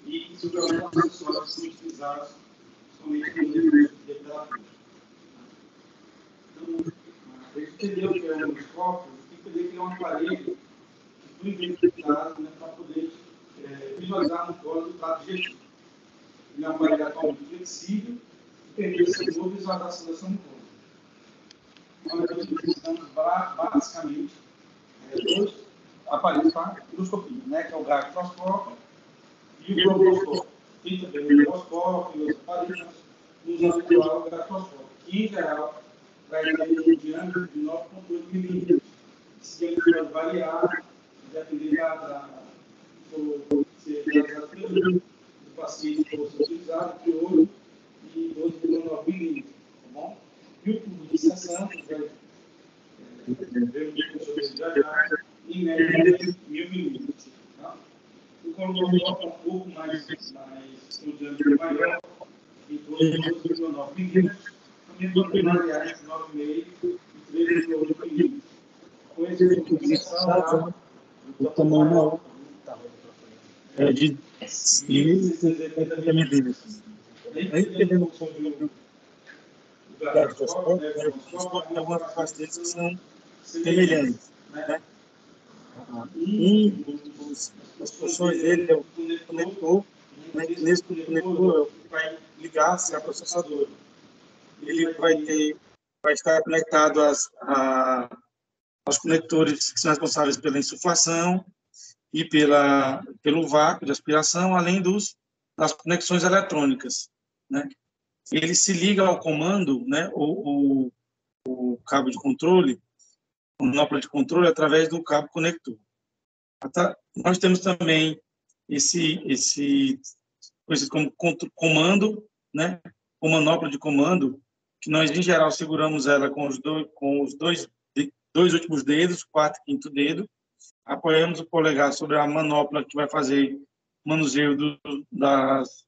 E seguramente acessórios são utilizados somente no nível de temperatura. Então, a gente entendeu o que é um microscópio, tem que entender que é um aparelho que foi inventado, né, para poder visualizar no código o dado digestivo. Ele é um aparelho atualmente flexível que permite ser boa visualização dessa mucosa. Então, nós utilizamos basicamente dois aparelhos para endoscopia, né, que é o gastroscópio e o broncoscópio. Tem também o microscópio e os aparelhos, usando o gastroscópio, que em geral vai ter um diâmetro de 9,8 milímetros. Esse diâmetro pode variar, dependendo do paciente que você utilizar, entre 8 e 12,9 milímetros. Tá bom? E o tubo de inserção, que vai ver o professor já, em média, 1.000 milímetros. Tá? O colonoscópio é um pouco mais um diâmetro maior, em torno de 12,9 milímetros, também pode variar entre 9,5 e 13,8 milímetros. Com esse tipo de inserção, o tamanho maior é de 1.680 milímetros. Aí, dependendo do gastroscópio, tem algumas partes que são semelhantes, né? As funções dele é o conector, né? Nesse conector vai ligar-se a processadora. Ele vai estar conectado aos conectores que são responsáveis pela insuflação e pelo vácuo de aspiração, além das conexões eletrônicas, né? Ele se liga ao comando, né, o cabo de controle, a manopla de controle, através do cabo conector. Nós temos também esse conhecido como comando, né, com manopla de comando, que nós, em geral, seguramos ela com os dois últimos dedos, quarto e quinto dedo, apoiamos o polegar sobre a manopla que vai fazer manuseio das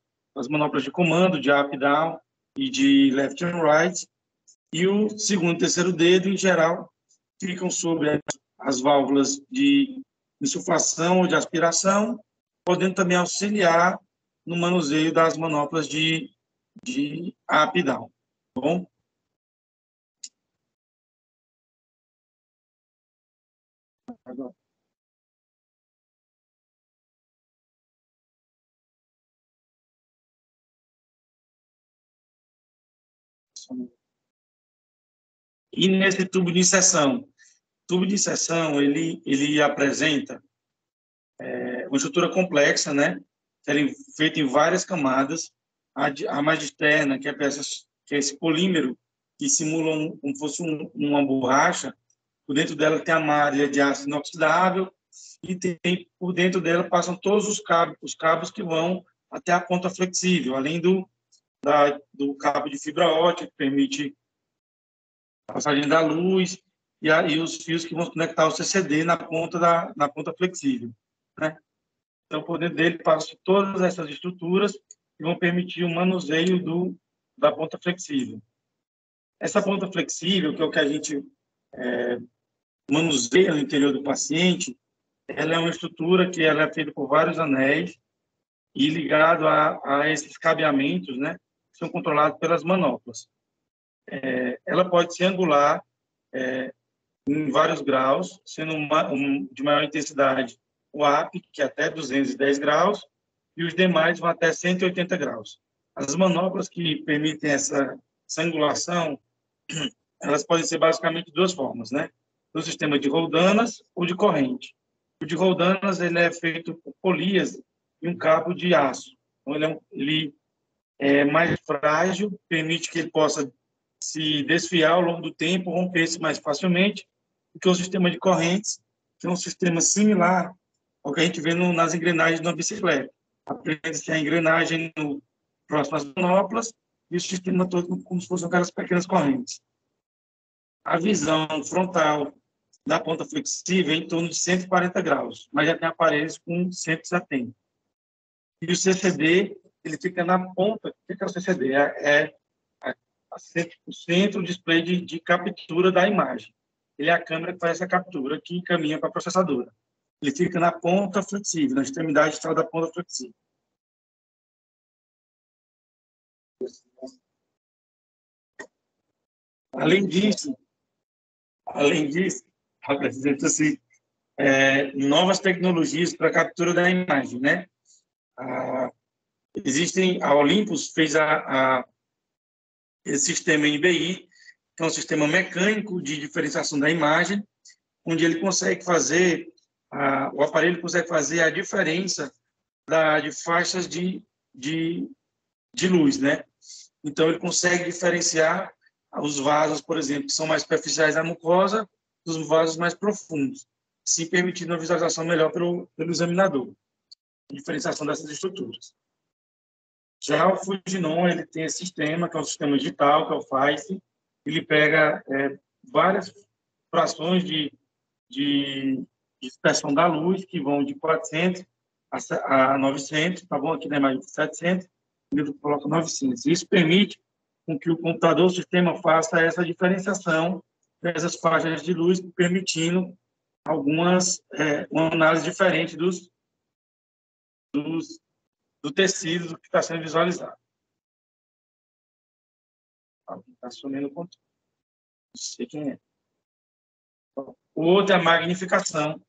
manoplas de comando, de up e down e de left and right, e o segundo e terceiro dedo, em geral, ficam sobre as válvulas de insuflação ou de aspiração, podendo também auxiliar no manuseio das manoplas de up e down. Tá bom? Agora. E nesse tubo de inserção? Tubo de inserção, ele apresenta uma estrutura complexa, né? Ela é feita em várias camadas. A mais externa, que é esse polímero, que simula como fosse uma borracha. Por dentro dela tem a malha de aço inoxidável e por dentro dela passam todos os cabos que vão até a ponta flexível, além do cabo de fibra ótica, que permite a passagem da luz, e os fios que vão conectar o CCD na ponta flexível, né? Então, por dentro dele passam todas essas estruturas que vão permitir o manuseio da ponta flexível. Essa ponta flexível, que é o que a gente manuseia no interior do paciente, ela é uma estrutura que ela é feita por vários anéis e ligado a esses cabeamentos, né, que são controlados pelas manoplas. Ela pode ser angular em vários graus, sendo de maior intensidade o up, que é até 210 graus, e os demais vão até 180 graus. As manoplas que permitem essa angulação, elas podem ser basicamente de duas formas, né? Do sistema de roldanas ou de corrente. O de roldanas ele é feito por polias e um cabo de aço. Então, ele é mais frágil, permite que ele possa se desfiar ao longo do tempo, romper-se mais facilmente do que o sistema de correntes, que é um sistema similar ao que a gente vê nas engrenagens de uma bicicleta. Aprende-se a engrenagem próximo às manoplas e o sistema todo como se fossem aquelas pequenas correntes. A visão frontal da ponta flexível é em torno de 140 graus, mas já tem aparelhos com 170. E o CCD ele fica na ponta. O que é o CCD? O centro display de captura da imagem. Ele é a câmera que faz essa captura, que encaminha para a processadora. Ele fica na ponta flexível, na extremidade da ponta flexível. Além disso, apresenta assim, novas tecnologias para a captura da imagem, né? A Olympus fez esse sistema NBI, que é um sistema mecânico de diferenciação da imagem, onde ele consegue fazer, o aparelho consegue fazer a diferença de faixas de luz, né? Então, ele consegue diferenciar os vasos, por exemplo, que são mais superficiais da mucosa, dos vasos mais profundos, se permitindo uma visualização melhor pelo examinador, a diferenciação dessas estruturas. Já o Fujinon, ele tem esse sistema, que é um sistema digital, que é o FAISE. Ele pega várias frações de dispersão da luz, que vão de 400 a 900, tá bom? Aqui na imagem de 700, ele coloca 900. Isso permite com que o computador, o sistema, faça essa diferenciação dessas faixas de luz, permitindo uma análise diferente do tecido que está sendo visualizado. Está assumindo o controle. Não sei quem é. O outro é a magnificação.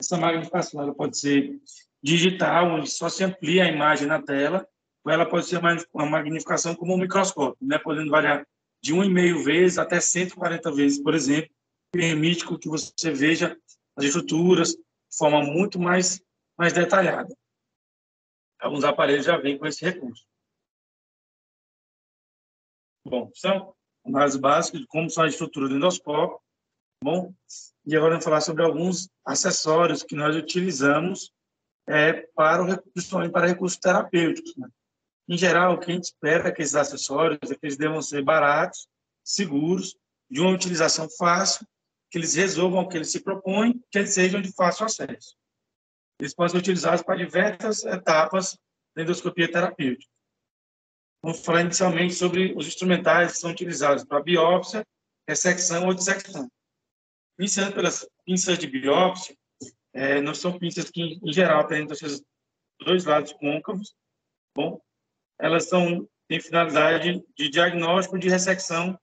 Essa magnificação ela pode ser digital, onde só se amplia a imagem na tela, ou ela pode ser uma magnificação como um microscópio, né? Podendo variar de 1,5 vezes até 140 vezes, por exemplo, permite que você veja as estruturas de forma muito mais detalhada. Alguns aparelhos já vêm com esse recurso. Bom, são análises básicas de como são as estruturas do endoscópio. Bom, e agora vamos falar sobre alguns acessórios que nós utilizamos principalmente para recursos terapêuticos, né? Em geral, o que a gente espera é que esses acessórios que eles devam ser baratos, seguros, de uma utilização fácil, que eles resolvam o que eles se propõem, que eles sejam de fácil acesso. Eles podem ser utilizados para diversas etapas da endoscopia terapêutica. Vamos falar inicialmente sobre os instrumentais que são utilizados para biópsia, ressecção ou dissecção. Iniciando pelas pinças de biópsia, não são pinças que, em geral, apresentam esses dois lados côncavos. Bom, elas têm finalidade de diagnóstico e de ressecção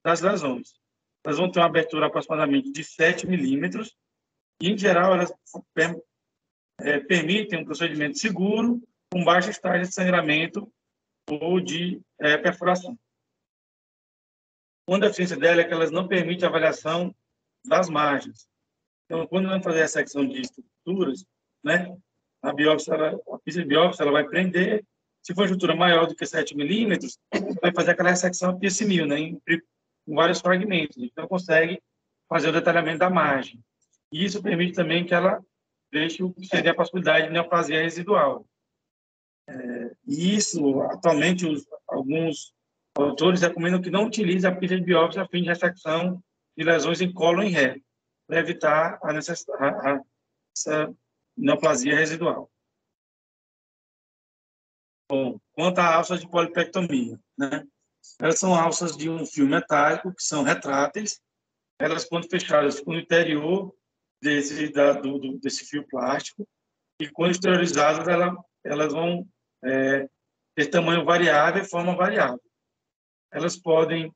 das lesões. Elas vão ter uma abertura aproximadamente de 7 milímetros e, em geral, elas permitem um procedimento seguro, com baixa estágio de sangramento ou de perfuração. Uma deficiência dela é que elas não permitem avaliação das margens. Então, quando vamos fazer a secção de estruturas, né, a pinça de biópsia ela vai prender. Se for uma estrutura maior do que 7 milímetros, vai fazer aquela ressecção piecemil, né, em vários fragmentos. Então, consegue fazer o detalhamento da margem. E isso permite também que ela deixe a possibilidade de neoplasia residual. E isso, atualmente, alguns autores recomendam que não utilize a pinça de biópsia a fim de ressecção de lesões em colo e em ré, para evitar essa neoplasia residual. Bom, quanto a alças de polipectomia, né? Elas são alças de um fio metálico, que são retráteis. Elas, quando fechadas, ficam no interior desse fio plástico, e quando exteriorizadas, elas vão ter tamanho variável e forma variável. Elas podem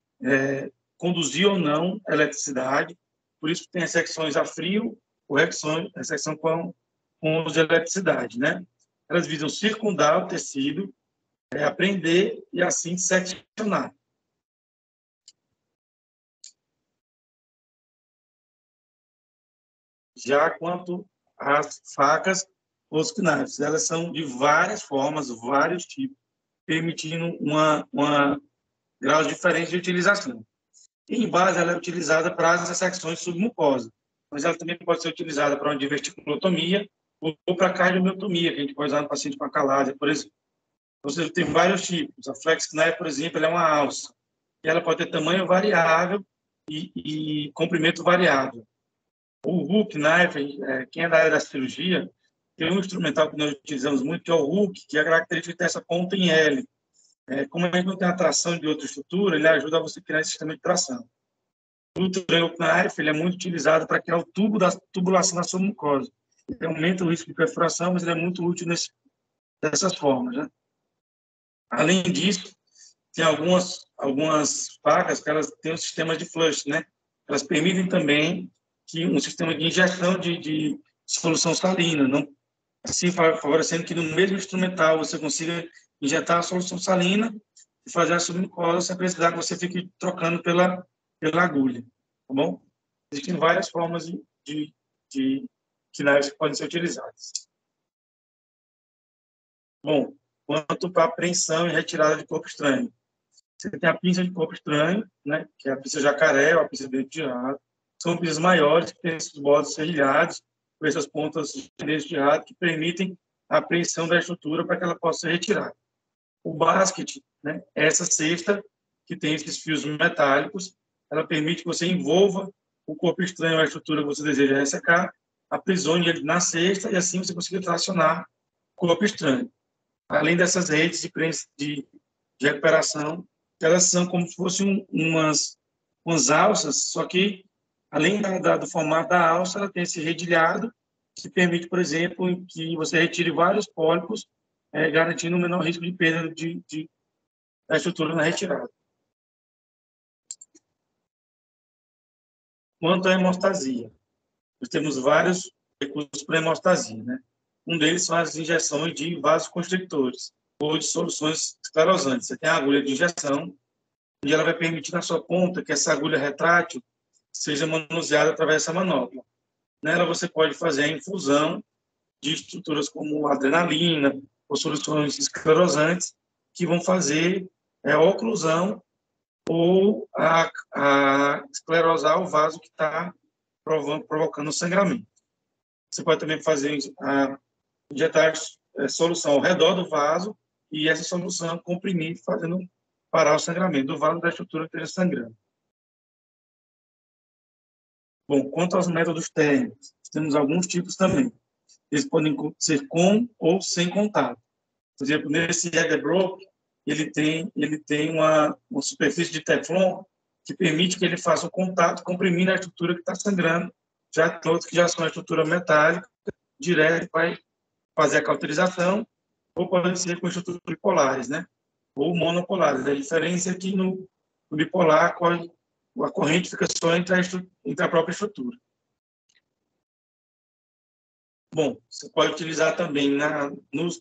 conduzir ou não eletricidade, por isso tem secções a frio ou secção com uso de eletricidade, né? Elas visam circundar o tecido, prender e assim seccionar. Já quanto às facas ou os knives, elas são de várias formas, vários tipos, permitindo uma graus diferentes de utilização. E, em base, ela é utilizada para as ressecções submucosas, mas ela também pode ser utilizada para uma diverticulotomia ou para cardiomiotomia, que a gente pode usar no paciente com acalásia, por exemplo. Ou seja, tem vários tipos. A flex knife, por exemplo, ela é uma alça. E ela pode ter tamanho variável e comprimento variável. O hook knife, quem é da área da cirurgia, Tem um instrumental que nós utilizamos muito, que é o hook, que é a característica dessa ponta em L. Como a gente não tem a tração de outra estrutura, ele ajuda você a criar esse sistema de tração. O knife, ele é muito utilizado para criar o tubo da tubulação da sua mucosa. Ele aumenta o risco de perfuração, mas ele é muito útil dessas formas, né? Além disso, tem algumas facas que elas têm um sistema de flush, né? Elas permitem também que um sistema de injeção de solução salina, não assim favorecendo que no mesmo instrumental você consiga injetar a solução salina e fazer a submucosa sem precisar que você fique trocando pela agulha, tá bom? Existem várias formas de knives que podem ser utilizadas. Bom, quanto para apreensão e retirada de corpo estranho. Você tem a pinça de corpo estranho, né, que é a pinça jacaré ou a pinça de dente de rato. São pinças maiores, que têm esses bordos serrilhados, com essas pontas de dente de rato, que permitem a apreensão da estrutura para que ela possa ser retirada. O basket, né, é essa cesta que tem esses fios metálicos, ela permite que você envolva o corpo estranho, a estrutura que você deseja ressecar, aprisione ele na cesta e assim você consiga tracionar o corpo estranho. Além dessas redes de recuperação, elas são como se fossem umas alças, só que, além do formato da alça, ela tem esse redilhado, que permite, por exemplo, que você retire vários pólipos, garantindo o menor risco de perda da estrutura na retirada. Quanto à hemostasia, nós temos vários recursos para hemostasia, né? Um deles são as injeções de vasoconstrictores ou de soluções esclerosantes. Você tem a agulha de injeção, e ela vai permitir na sua ponta que essa agulha retrátil seja manuseada através dessa manopla. Nela você pode fazer a infusão de estruturas como adrenalina ou soluções esclerosantes que vão fazer a oclusão ou a esclerosar o vaso que está provocando o sangramento. Você pode também injetar solução ao redor do vaso e essa solução comprimir, fazendo parar o sangramento do vaso da estrutura que esteja sangrando. Bom, quanto aos métodos térmicos, temos alguns tipos também. Eles podem ser com ou sem contato. Por exemplo, nesse Ederbrook, ele tem uma superfície de teflon que permite que ele faça o contato comprimindo a estrutura que está sangrando, já tem outros que já são a estrutura metálica, direto vai fazer a cauterização, ou podem ser com estruturas bipolares, né? Ou monopolares. A diferença é que no bipolar a corrente fica só entre a própria estrutura. Bom, você pode utilizar também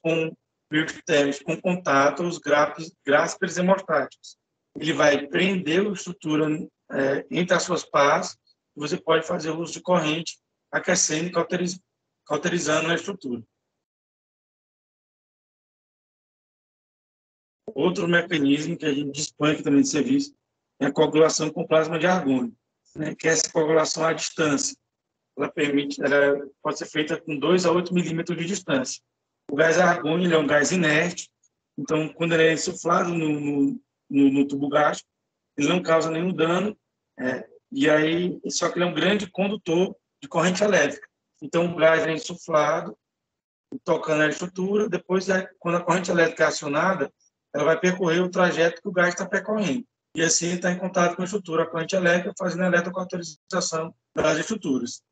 com térmicos com contato os graspers hemostáticos. Ele vai prender a estrutura entre as suas pás e você pode fazer uso de corrente aquecendo e cauterizando a estrutura. Outro mecanismo que a gente dispõe aqui também de serviço é a coagulação com plasma de argônio, né, que é essa coagulação à distância. Ela pode ser feita com 2 a 8 milímetros de distância. O gás argônio ele é um gás inerte, então, quando ele é insuflado no tubo gástrico, ele não causa nenhum dano, só que ele é um grande condutor de corrente elétrica. Então, o gás é insuflado, tocando a estrutura, depois, quando a corrente elétrica é acionada, ela vai percorrer o trajeto que o gás está percorrendo. E assim está em contato com a estrutura, a corrente elétrica, fazendo a eletrocauterização das estruturas.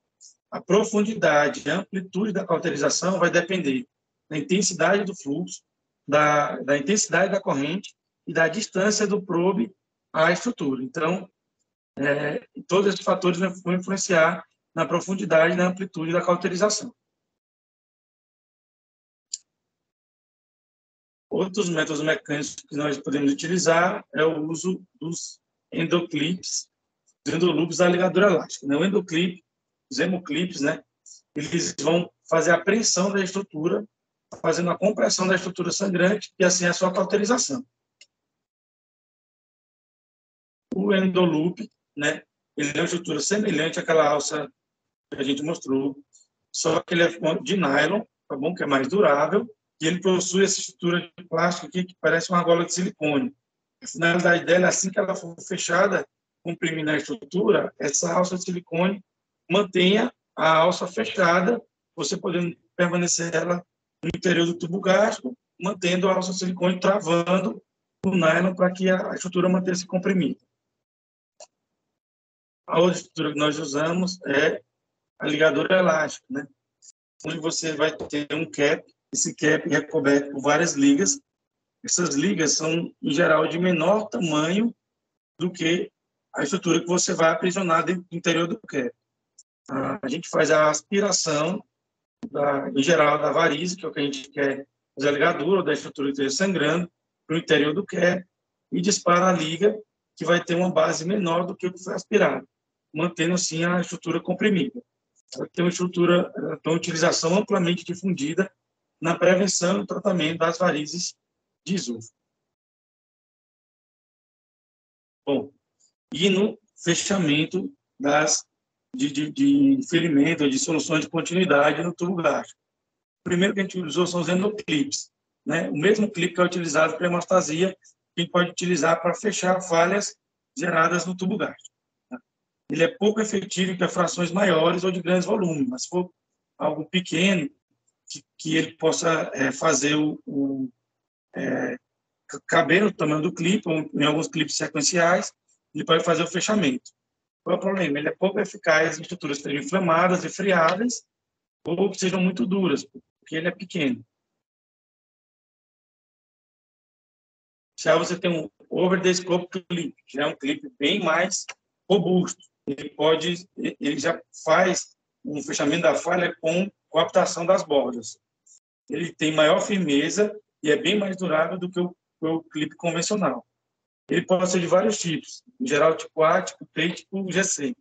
A profundidade e a amplitude da cauterização vai depender da intensidade do fluxo, da intensidade da corrente e da distância do probe à estrutura. Então, todos esses fatores vão influenciar na profundidade e na amplitude da cauterização. Outros métodos mecânicos que nós podemos utilizar é o uso dos endoclips, dos endoloops da ligadura elástica. O endoclip, os hemoclips, né, eles vão fazer a pressão da estrutura, fazendo a compressão da estrutura sangrante e assim a sua cauterização. O endoloop, né, ele é uma estrutura semelhante àquela alça que a gente mostrou, só que ele é de nylon, tá bom? Que é mais durável, e ele possui essa estrutura de plástico aqui que parece uma argola de silicone. A finalidade dela é assim que ela for fechada, comprimindo a estrutura, essa alça de silicone mantenha a alça fechada, você podendo permanecer ela no interior do tubo gástrico, mantendo a alça silicone travando o nylon para que a estrutura mantenha-se comprimida. A outra estrutura que nós usamos é a ligadura elástica, né? Onde você vai ter um cap, esse cap é coberto por várias ligas. Essas ligas são, em geral, de menor tamanho do que a estrutura que você vai aprisionar dentro do interior do cap. A gente faz a aspiração, em geral, da varize, que é o que a gente quer fazer a ligadura, ou da estrutura que esteja sangrando, para o interior do cap, e dispara a liga, que vai ter uma base menor do que o que foi aspirado, mantendo, assim, a estrutura comprimida. Ela tem uma utilização amplamente difundida na prevenção e tratamento das varizes de esôfago. Bom, e no fechamento de ferimento, de soluções de continuidade no tubo gástrico. O primeiro que a gente usou são os endoclips, né? O mesmo clipe que é utilizado para hemostasia, que a gente pode utilizar para fechar falhas geradas no tubo gástrico. Ele é pouco efetivo para frações maiores ou de grandes volumes, mas se for algo pequeno, que ele possa fazer caber no tamanho do clipe, ou em alguns clipes sequenciais, ele pode fazer o fechamento. Qual é o problema? Ele é pouco eficaz em estruturas que sejam inflamadas e friáveis ou que sejam muito duras, porque ele é pequeno. Já você tem um over-the-scope clip, que é um clipe bem mais robusto. Ele já faz um fechamento da falha com coaptação das bordas. Ele tem maior firmeza e é bem mais durável do que o clipe convencional. Ele pode ser de vários tipos, em geral tipo A, tipo P e tipo GC. O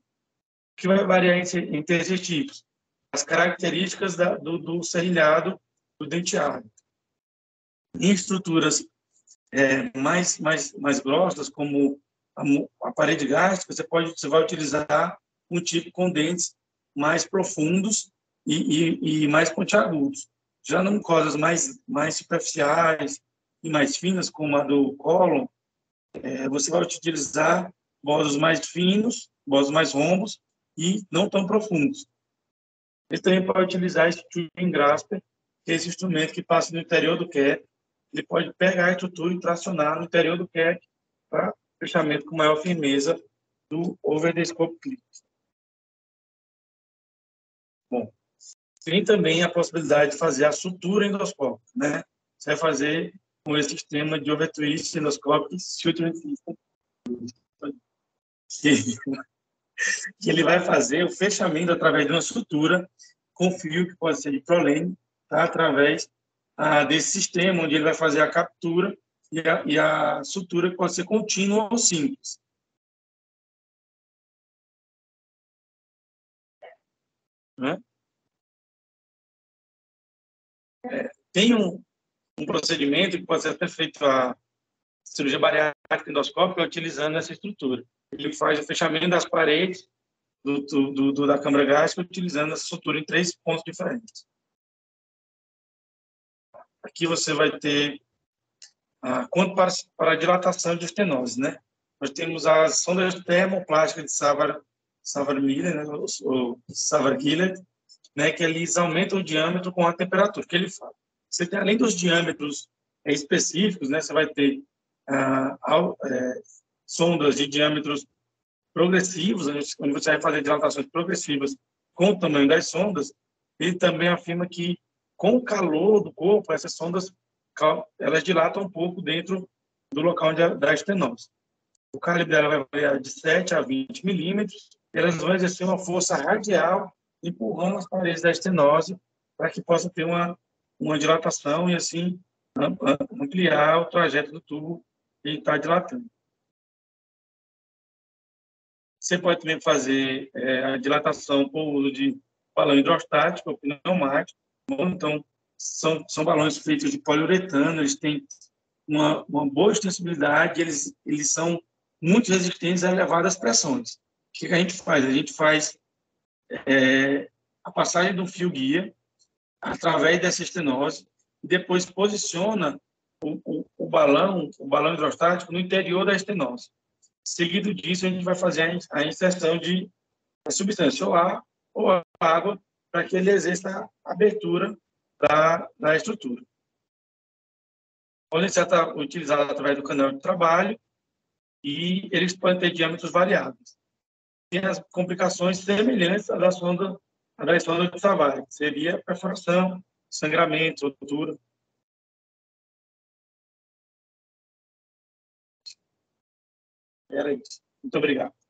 que vai variar entre esses tipos? As características do serrilhado do denteado. Em estruturas mais grossas, como a parede gástrica, você vai utilizar um tipo com dentes mais profundos e mais pontiagudos. Já em mucosas mais superficiais e mais finas, como a do cólon, você vai utilizar bordos mais finos, bordos mais rombos e não tão profundos. Ele também pode utilizar esse tubing grasper, que é esse instrumento que passa no interior do cap. Ele pode pegar a estrutura e tracionar no interior do cap para fechamento com maior firmeza do over-the-scope clip. Bom, tem também a possibilidade de fazer a sutura endoscópica, né? Você vai fazer com esse sistema de overtwist endoscópico suturing system, que ele vai fazer o fechamento através de uma sutura com fio que pode ser de prolene, tá? Através desse sistema, onde ele vai fazer a captura e a sutura que pode ser contínua ou simples. Né? Tem um procedimento que pode ser até feito a cirurgia bariátrica endoscópica utilizando essa estrutura. Ele faz o fechamento das paredes da câmara gástrica utilizando essa estrutura em 3 pontos diferentes. Aqui você vai ter quanto para a dilatação de estenose, né? Nós temos as sondas termoplásticas de Savard-Miller, né? ou Savard-Gillett, né? Que eles aumentam o diâmetro com a temperatura. O que ele faz? Você tem, além dos diâmetros específicos, né? Você vai ter sondas de diâmetros progressivos, onde você vai fazer dilatações progressivas com o tamanho das sondas. Ele também afirma que, com o calor do corpo, essas sondas elas dilatam um pouco dentro do local da estenose. O calibre dela vai variar de 7 a 20 milímetros. Elas vão exercer uma força radial empurrando as paredes da estenose para que possa ter uma dilatação e, assim, ampliar o trajeto do tubo que está dilatando. Você pode também fazer a dilatação por uso de balão hidrostático ou pneumático. Então, são balões feitos de poliuretano, eles têm uma boa extensibilidade, eles são muito resistentes a elevadas pressões. O que a gente faz? A gente faz a passagem do fio guia através dessa estenose e depois posiciona o balão hidrostático no interior da estenose. Seguido disso, a gente vai fazer a inserção de substância, ou ar ou água, para que ele exerça a abertura da estrutura. Podem ser utilizados através do canal de trabalho e eles podem ter diâmetros variáveis. Tem as complicações semelhantes à da sonda de Savary, que seria perfuração, sangramento, rotura. Era isso. Muito obrigado.